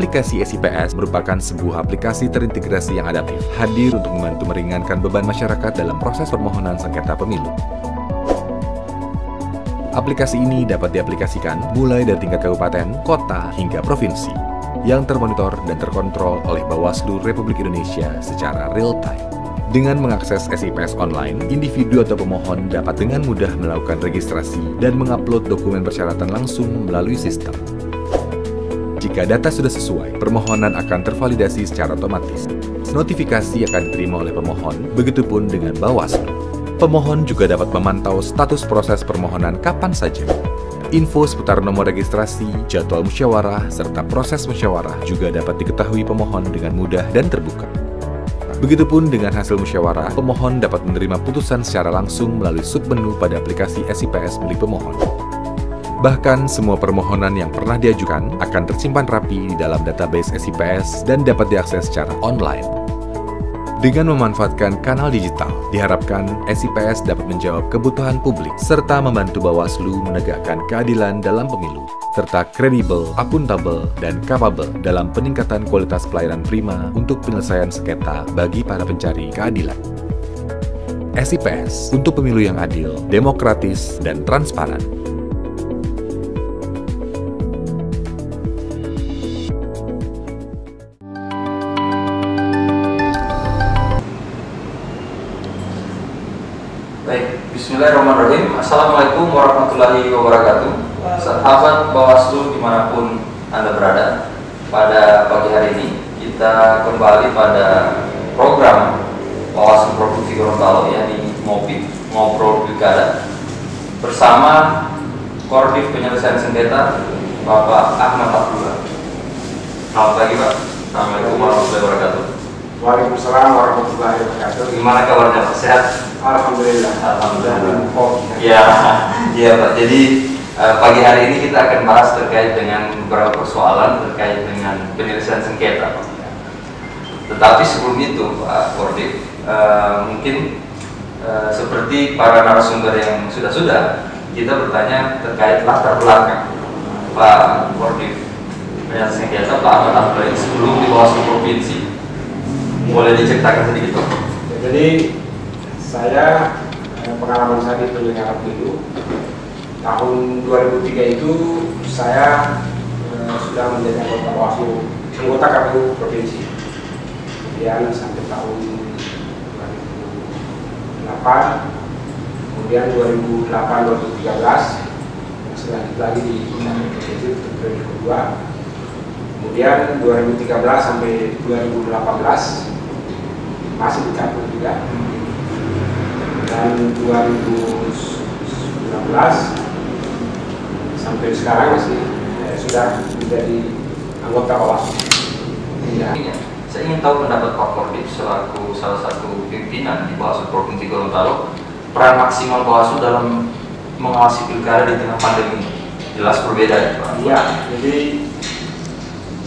Aplikasi SIPS merupakan sebuah aplikasi terintegrasi yang adaptif, hadir untuk membantu meringankan beban masyarakat dalam proses permohonan sengketa pemilu. Aplikasi ini dapat diaplikasikan mulai dari tingkat kabupaten, kota, hingga provinsi, yang termonitor dan terkontrol oleh Bawaslu Republik Indonesia secara real-time. Dengan mengakses SIPS online, individu atau pemohon dapat dengan mudah melakukan registrasi dan mengupload dokumen persyaratan langsung melalui sistem. Jika data sudah sesuai, permohonan akan tervalidasi secara otomatis. Notifikasi akan diterima oleh pemohon, begitupun dengan Bawaslu. Pemohon juga dapat memantau status proses permohonan kapan saja. Info seputar nomor registrasi, jadwal musyawarah, serta proses musyawarah juga dapat diketahui pemohon dengan mudah dan terbuka. Begitupun dengan hasil musyawarah, pemohon dapat menerima putusan secara langsung melalui submenu pada aplikasi SIPS milik pemohon. Bahkan, semua permohonan yang pernah diajukan akan tersimpan rapi di dalam database SIPS dan dapat diakses secara online. Dengan memanfaatkan kanal digital, diharapkan SIPS dapat menjawab kebutuhan publik serta membantu Bawaslu menegakkan keadilan dalam pemilu, serta kredibel, akuntabel, dan capable dalam peningkatan kualitas pelayanan prima untuk penyelesaian sengketa bagi para pencari keadilan. SIPS untuk pemilu yang adil, demokratis, dan transparan. Baik, bismillahirrahmanirrahim. Assalamualaikum warahmatullahi wabarakatuh. Sahabat Bawaslu dimanapun Anda berada, pada pagi hari ini kita kembali pada program Bawaslu Provinsi Gorontalo, yakni MOPIK, Ngobrol Pilkada, bersama Koordinator Penyelesaian Sengketa Bapak Ahmad Abdullah. Selamat pagi Pak. Assalamualaikum warahmatullahi wabarakatuh. Waalaikumsalam warahmatullahi wabarakatuh. Gimana kabarnya Pak? Sehat? Alhamdulillah. Alhamdulillah. Iya Pak. Jadi pagi hari ini kita akan bahas terkait dengan beberapa persoalan terkait dengan penyelesaian sengketa. Tetapi sebelum itu Pak Koordinator, mungkin seperti para narasumber yang sudah kita bertanya terkait latar belakang Pak Koordinator penyelesaian sengketa Pak Ahmad Abdullah sebelum di Bawaslu Provinsi. Boleh diceritakan sedikit Pak? Jadi saya pengalaman saya di penyelenggara pemilu tahun 2003 itu saya sudah menjadi anggota Bawaslu, anggota KPU provinsi. Kemudian sampai tahun 2008, kemudian 2008-2013 selanjutnya lagi di provinsi untuk periode kedua. Kemudian 2013 sampai 2018 masih di KPU juga, dan 2019 sampai sekarang masih sudah menjadi anggota Bawaslu. Ya. Saya ingin tahu pendapat Pak Koordinator selaku salah satu pimpinan di Bawaslu Provinsi Gorontalo, peran maksimal Bawaslu dalam mengawasi pilkada di tengah pandemi. Jelas berbeda ya Pak? Iya, jadi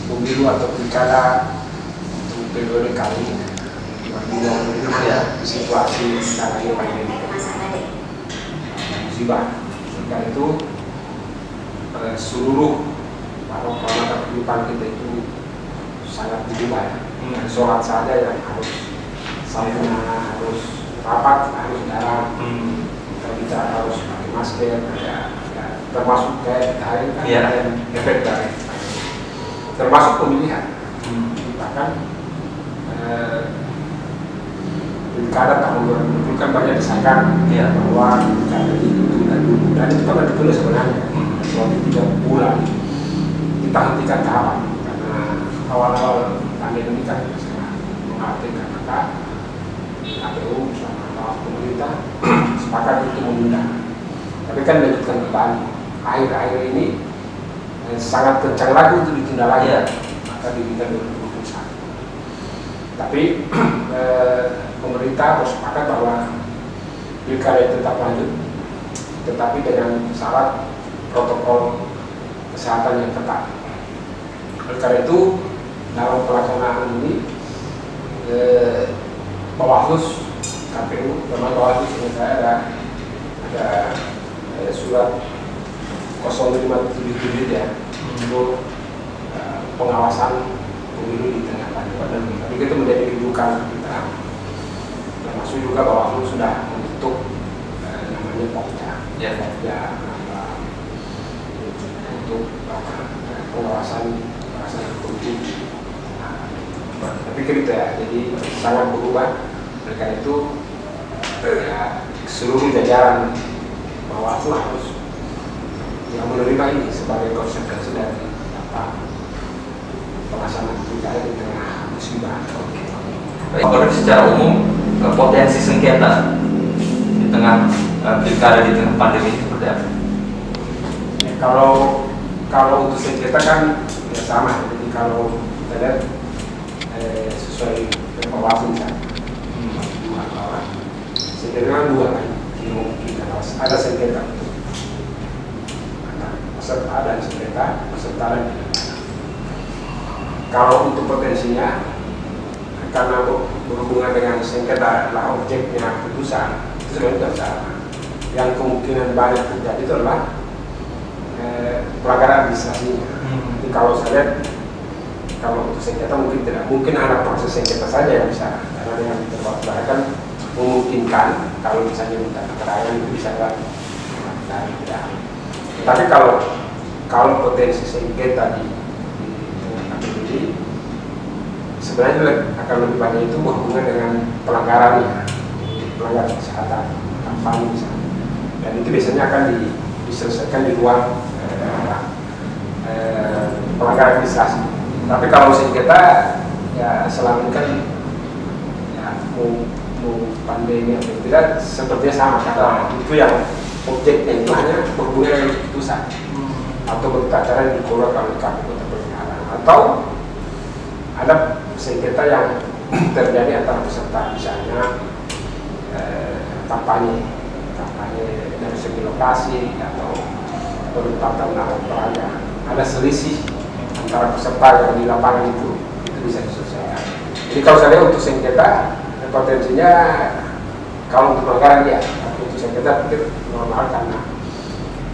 pemilu atau pilkada untuk periode kali ini situasi sekarang ini pandemi musibah. Karena itu seluruh parameter kehidupan kita itu sangat berubah ya. Sholat saja yang harus sauna, harus rapat, harus darat, kita bicara harus pakai masker, termasuk kayak hari kan efek dari termasuk pemilihan. Bahkan pilkada tahun 2020 kan banyak desakan bahwa pilkada ditunda dulu, dan itu kan ditunda sebenarnya selama 3 bulan kita hentikan tahapan karena awal-awal pandemi kan sangat mengagetkan, maka KPU sama pemerintah sepakat untuk menunda, tapi kan dilanjutkan kembali. Akhir-akhir ini sangat kencang lagi untuk ditunda lagi, maka diminta 2021. Tapi pemerintah harus sepakat bahwa pilkada tetap lanjut, tetapi dengan syarat protokol kesehatan yang ketat. Oleh karena itu, dalam pelaksanaan ini Bawaslu, KPU, teman Bawaslu sini saya ada surat 0577 ya untuk pengawasan pemilu di tengah pandemi. Tapi itu menjadi rujukan kita. Termasuk juga bahwa sudah membentuk namanya Pokja, untuk pengawasan politik. Tapi gitu ya, jadi sangat berubah. Mereka itu seluruh jajaran Bawaslu harus yang menerima ini sebagai konsekuensi dari pelaksanaan pilkada di tengah musibah. Kalau secara umum potensi sengketa di tengah pilkada di tengah pandemi ini seperti apa? Ya, kalau untuk sengketa kan ya sama. Jadi kalau kita lihat sesuai dengan Bawaslu misalnya, sengketa kan dua kan, ada sengketa peserta dan sengketa peserta dan kalau untuk potensinya karena berhubungan dengan sengketa adalah objeknya putusan, itu sebenarnya tidak sama. Yang kemungkinan banyak terjadi itu adalah pelanggaran administrasinya. Jadi kalau saya lihat, kalau untuk sengketa mungkin tidak, mungkin ada proses sengketa saja yang bisa, karena dengan terbatas kan memungkinkan kalau misalnya minta keterangan itu bisa tidak. Tapi kalau potensi sengketa di KPPD sebenarnya akan lebih banyak itu berhubungan dengan pelanggarannya, pelanggaran kesehatan, kampanye misalnya, dan itu biasanya akan diselesaikan di ruang pelanggaran administrasi. Tapi kalau sengketa ya selama ini kan ya mau pandemi atau tidak sepertinya sama, karena itu yang objeknya itu hanya berhubungan dengan keputusan atau berita acara yang dikeluarkan oleh KPU atau penyelenggara, atau ada sengketa yang terjadi antara peserta, misalnya kampanye dari segi lokasi atau penempatan nama peraga, ada selisih antara peserta yang di lapangan itu bisa diselesaikan. Jadi kalau saya lihat untuk sengketa potensinya kalau untuk pelanggaran ya, tapi untuk sengketa pikir normal karena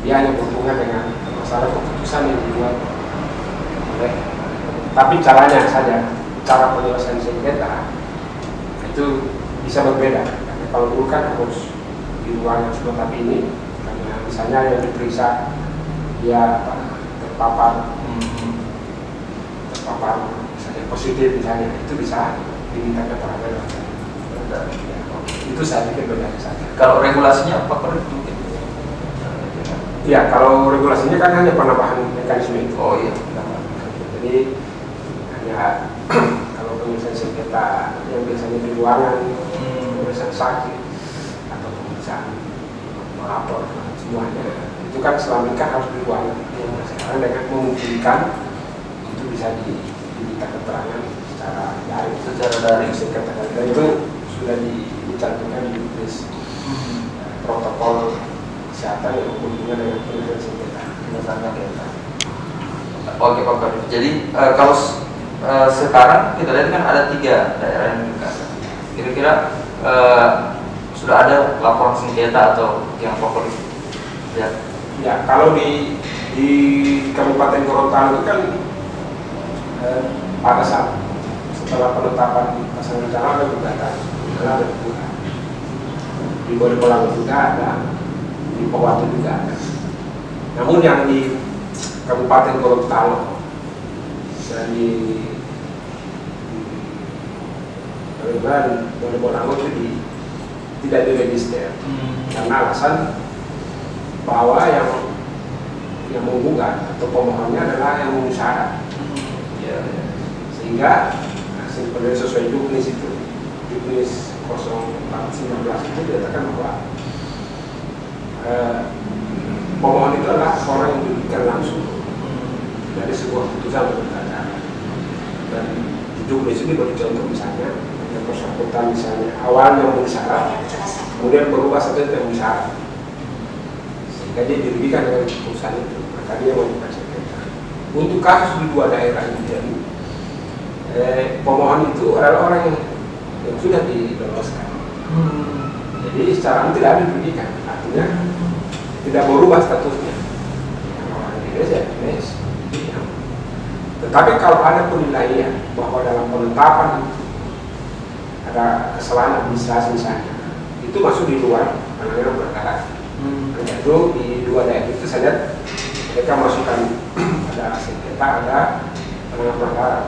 dia hanya berhubungan dengan masalah keputusan yang dibuat oleh, tapi caranya saja, cara penyelesaian sengketa itu bisa berbeda. Karena kalau dulu kan harus di ruangan seperti ini, karena misalnya yang diperiksa dia terpapar misalnya positif misalnya, itu bisa diminta keterangan. Itu saya pikir berbeda saja. Kalau regulasinya apa perlu mungkin? Ya, kalau regulasinya kan hanya penambahan mekanisme itu. Oh iya. Jadi hanya kalau penyelesaian sengketa yang biasanya di ruangan, penyelesaian sakit atau pemeriksaan melapor semuanya, itu kan selama ini kan harus di ruangan. Sekarang dengan memungkinkan itu bisa diminta keterangan secara daring, sengketa dan itu sudah dicantumkan di list protokol kesehatan yang berhubungan dengan penyelesaian sengketa. Oke Pak Kadir. Jadi kalau sekarang kita lihat kan ada 3 daerah yang pilkada. Kira-kira sudah ada laporan sengketa atau yang pokok ya? Ya, kalau di Kabupaten Gorontalo itu kan pada saat setelah penetapan pasangan calon ada gugatan, ada gugatan. Di Bodepolango juga ada, di Powatu juga ada. Namun yang di Kabupaten Gorontalo dan di Bodepolango itu tidak diregister karena alasan bahwa yang menggugat atau pemohonnya adalah yang memenuhi syarat. Sehingga sebenarnya sesuai juknis itu, juknis 0419 itu dikatakan bahwa pemohon itu adalah orang yang dirugikan langsung dari sebuah putusan pilkada. Dan juknis ini beri contoh misalnya yang bersangkutan misalnya awalnya memenuhi syarat, kemudian berubah status memenuhi syarat, sehingga dia dirugikan dengan putusan itu, maka dia mengajukan sengketa. Untuk kasus di 2 daerah ini, pemohon itu adalah orang yang sudah diloloskan. Jadi secara tidak dirugikan, artinya tidak berubah statusnya. Yang orang Indonesia, Tetapi kalau ada penilaian bahwa dalam penetapan ada kesalahan administrasi misalnya, itu masuk di luar penanganan perkara. Itu di 2 daerah itu saya lihat mereka masukkan ada sengketa, ada penanganan perkara.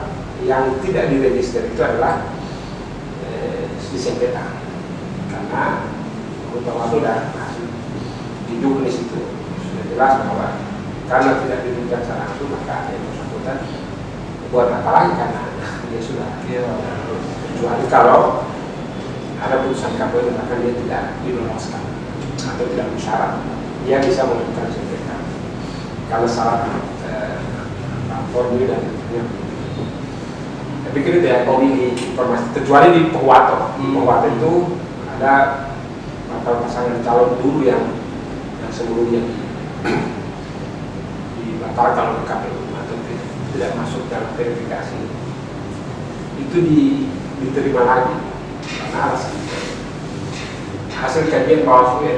Yang tidak diregister itu adalah disengketa, karena Bawaslu sudah dijuk di situ sudah jelas bahwa karena tidak diberikan secara langsung maka yang bersangkutan buat apa lagi karena dia sudah kecuali kalau ada putusan KPU bahkan dia tidak diloloskan atau tidak bersyarat, dia bisa mengajukan sengketa kalau salah formulir dan lainnya. Saya pikir itu ya komisi informasi kecuali di Pohuwato. Pohuwato itu ada pasangan calon dulu yang sebelumnya dibatalkan oleh KPU atau tidak masuk dalam verifikasi, itu diterima lagi karena alasan hasil kajian Bawaslu ya,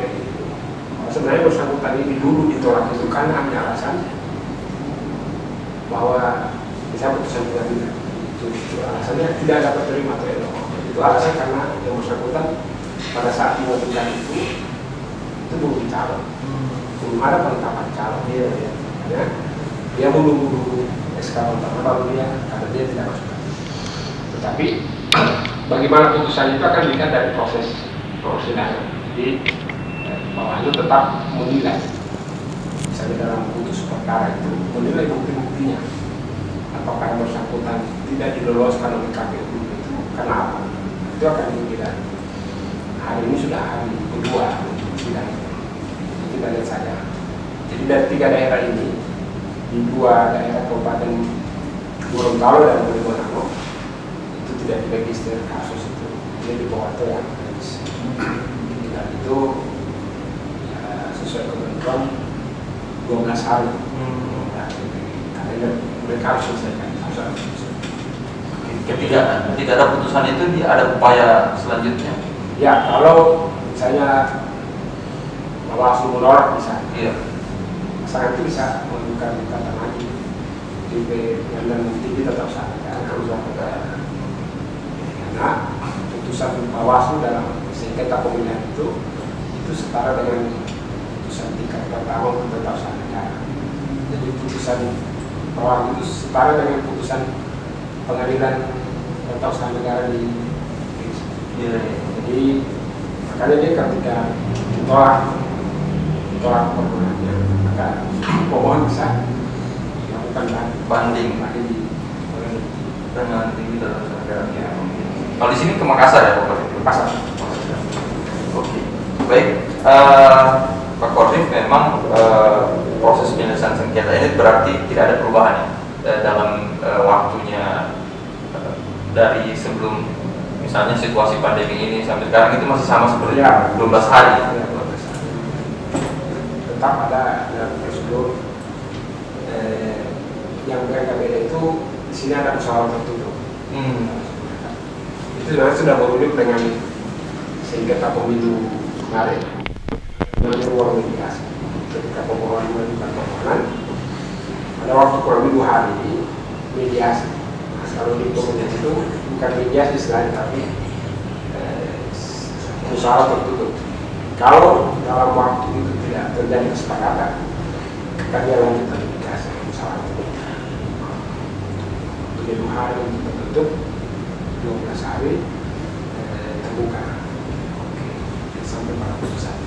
sebenarnya bersangkutan ini dulu ditolak itu kan hanya alasan bahwa bisa putusan pengadilan itu alasannya tidak dapat terima atau itu alasan karena yang bersangkutan pada saat mengajukan itu belum calon, belum ada penetapan calon. Ya, dia menunggu SK penetapan baru dia karena dia tidak masuk. Tetapi bagaimana putusan itu akan dilihat dari proses persidangan. Jadi Bawaslu tetap menilai, misalnya dalam putus perkara itu menilai bukti-buktinya. Apakah yang bersangkutan tidak diloloskan oleh KPU itu karena apa? Itu akan dinilai. Hari ini sudah hari kedua sidang. Kita lihat saja. Jadi dari 3 daerah ini, di 2 daerah Kabupaten Gorontalo dan Bojonegoro itu tidak diregister kasus itu. Jadi di Pohuwato yang register. Dan itu ya, sesuai ketentuan 12 hari. Karena mereka harus selesaikan. Ketika ada putusan itu, ada upaya selanjutnya. Ya, kalau misalnya Bawaslu menolak bisa, pasangan itu bisa mengajukan gugatan lagi di pengadilan tinggi tetap sah karena putusan Bawaslu dalam sengketa pemilihan itu setara dengan putusan tingkat pertama untuk tetap sah negara. Jadi putusan Bawaslu itu setara dengan putusan pengadilan tetap sah negara di Jadi makanya dia ketika ditolak permohonannya, maka pemohon bisa melakukan banding di dengan tinggi dalam negara. Kalau di sini ke Makassar ya Pak? Makassar. Oke. Baik, Pak Kordif, memang proses penyelesaian sengketa ini berarti tidak ada perubahan ya dalam waktunya dari sebelum misalnya situasi pandemi ini sampai sekarang itu masih sama seperti 12 hari. Tetap ada prosedur yang berbeda itu di sini ada musyawarah tertutup. Itu sudah merujuk dengan sengketa pemilu kemarin dengan ruang mediasi. Ketika pemohon mengajukan permohonan, ada waktu kurang lebih 2 hari mediasi. Nah, kalau di pemilihan itu bukan mediasi selain tapi musyawarah tertutup. Kalau dalam waktu itu tidak terjadi kesepakatan, maka dia lanjutkan mediasi musyawarah tertutup. Untuk 2 hari untuk tertutup, 12 hari terbuka. Sampai pada putusan.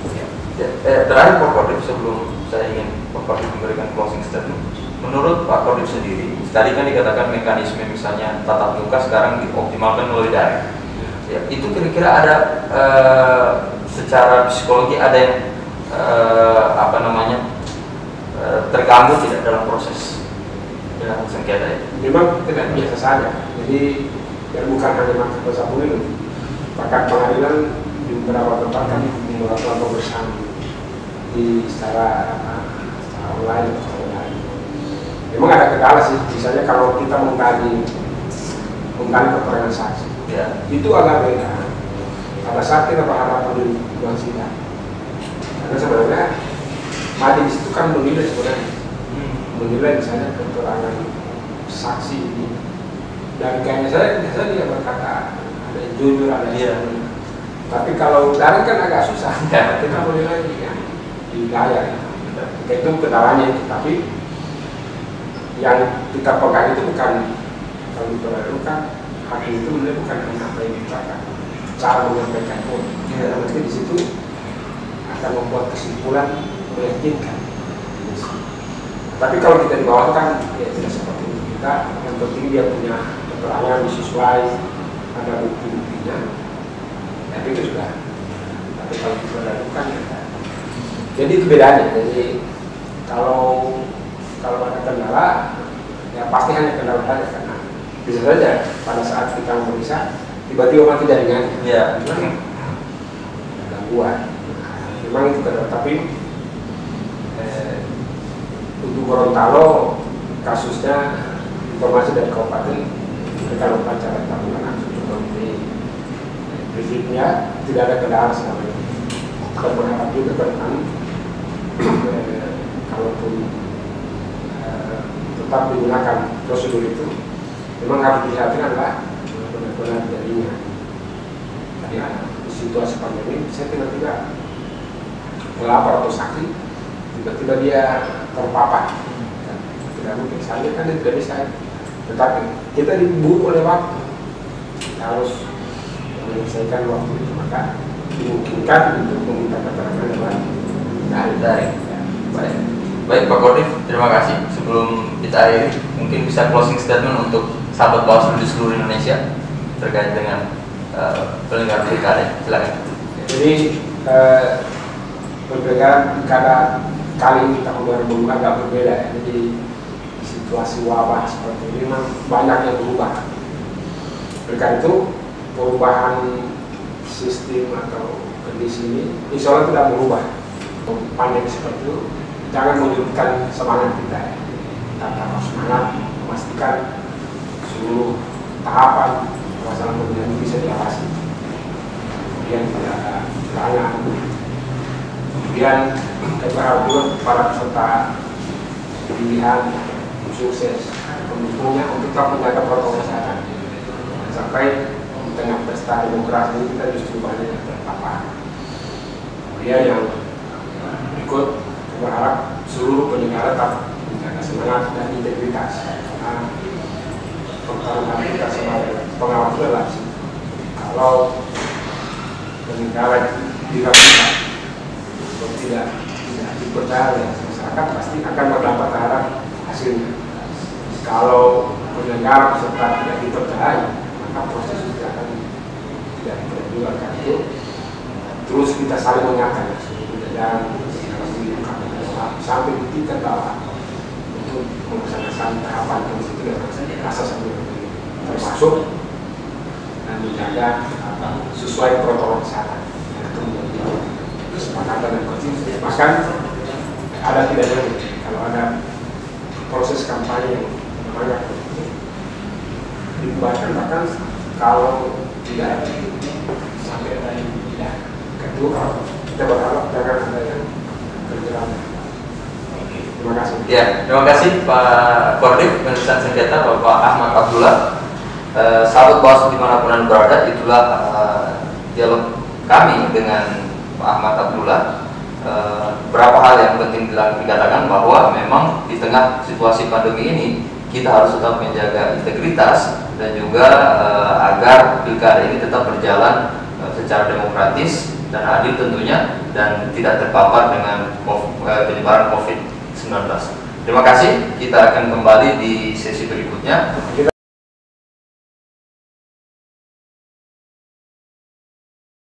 Terakhir Pak Kordif, sebelum saya ingin Pak Kordif memberikan closing statement, menurut Pak Kordif sendiri, tadi kan dikatakan mekanisme misalnya tatap muka sekarang dioptimalkan melalui daring. Ya, itu kira-kira ada secara psikologi ada yang terganggu tidak dalam proses dalam sengketa itu? Memang tidak biasa saja. Jadi bukan hanya mahkamah pemilu, bahkan pengadilan di beberapa tempat kami melakukan pemeriksaan secara online atau online. Memang ada kendala sih, misalnya kalau kita menggali keterangan saksi, itu agak beda. Pada saat kita berhadapan di ruang sidang, karena sebenarnya majelis itu kan menilai sebenarnya, menilai misalnya keterangan saksi ini dari kayaknya saya biasa dia berkata ada yang jujur, ada yang benar. Tapi kalau daring kan agak susah. Kita boleh lagi ya di layar. Itu kendalanya itu. Tapi yang kita pegang itu bukan, kalau diperlukan hakim itu benar bukan hanya apa yang dikatakan, cara menyampaikan pun. Nanti di situ akan membuat kesimpulan meyakinkan. Tapi kalau kita di bawah kan ya tidak seperti itu. Kita yang penting dia punya keterangan sesuai, ada bukti-buktinya. Tapi itu sudah. Tapi kalau kita lakukan ya. Jadi itu bedanya. Jadi kalau ada kendala, ya pasti hanya kendala saja karena bisa saja pada saat kita memeriksa tiba-tiba mati jaringannya. Iya. Gangguan. Memang itu kendala. Tapi untuk Gorontalo kasusnya informasi dari kabupaten mereka lakukan cara tabungan langsung seperti prinsipnya tidak ada kendala selama ini. Kita berharap juga ke depan kalaupun tetap digunakan prosedur itu memang harus diperhatikan adalah benar-benar jadinya. Tadi di situasi pandemi saya tiba-tiba melapor atau saksi tiba-tiba dia terpapar, tidak mungkin saja kan dia tidak bisa. Tetapi kita diburu oleh waktu, kita harus menyelesaikan waktu itu, maka dimungkinkan untuk meminta keterangan dari. Baik Pak Kodim, terima kasih. Sebelum kita akhiri, mungkin bisa closing statement untuk sahabat Bawaslu di seluruh Indonesia terkait dengan penyelenggaraan pilkada. Silakan. Jadi perbedaan pilkada kali ini tahun 2020 agak berbeda ya. Jadi situasi wabah seperti ini memang banyak yang berubah. Oleh itu perubahan sistem atau kondisi ini insya Allah tidak berubah. Pandemi seperti itu jangan menyurutkan semangat kita ya. Kita harus semangat memastikan seluruh tahapan pelaksanaan pemilihan ini bisa diawasi. Kemudian tidak ada kecurangan. Kemudian kita berharap juga para peserta pemilihan sukses pendukungnya untuk tetap menjaga protokol kesehatan. Sampai di tengah pesta demokrasi ini kita justru banyak yang terpapar. Kemudian yang berikut kita berharap seluruh penyelenggara tetap menjaga semangat dan integritas. Karena pertaruhan kita sebagai pengawas adalah kalau penyelenggara diragukan atau tidak dipercaya oleh masyarakat pasti akan berdampak terhadap hasilnya. Kalau penyelenggara peserta tidak dipercayai, maka proses itu akan tidak diperjuangkan. Itu terus kita saling mengingatkan dan sampai di tingkat bawah untuk melaksanakan tahapan itu dengan asas termasuk dan menjaga sesuai protokol kesehatan. Itu menjadi kesepakatan dan konsisten. Bahkan ada tidaknya kalau ada proses kampanye yang banyak dibuatkan, bahkan kalau tidak sampai ada yang tidak kedua, kita berharap jangan ada yang terjerat. Terima kasih. Ya, terima kasih Pak Kodim penyelesaian sengketa Bapak Ahmad Abdullah. Sahabat Bawaslu dimanapun Anda berada, itulah dialog kami dengan Pak Ahmad Abdullah. Berapa hal yang penting dikatakan bahwa memang di tengah situasi pandemi ini kita harus tetap menjaga integritas dan juga agar pilkada ini tetap berjalan secara demokratis dan adil tentunya dan tidak terpapar dengan penyebaran COVID-19. Terima kasih. Kita akan kembali di sesi berikutnya.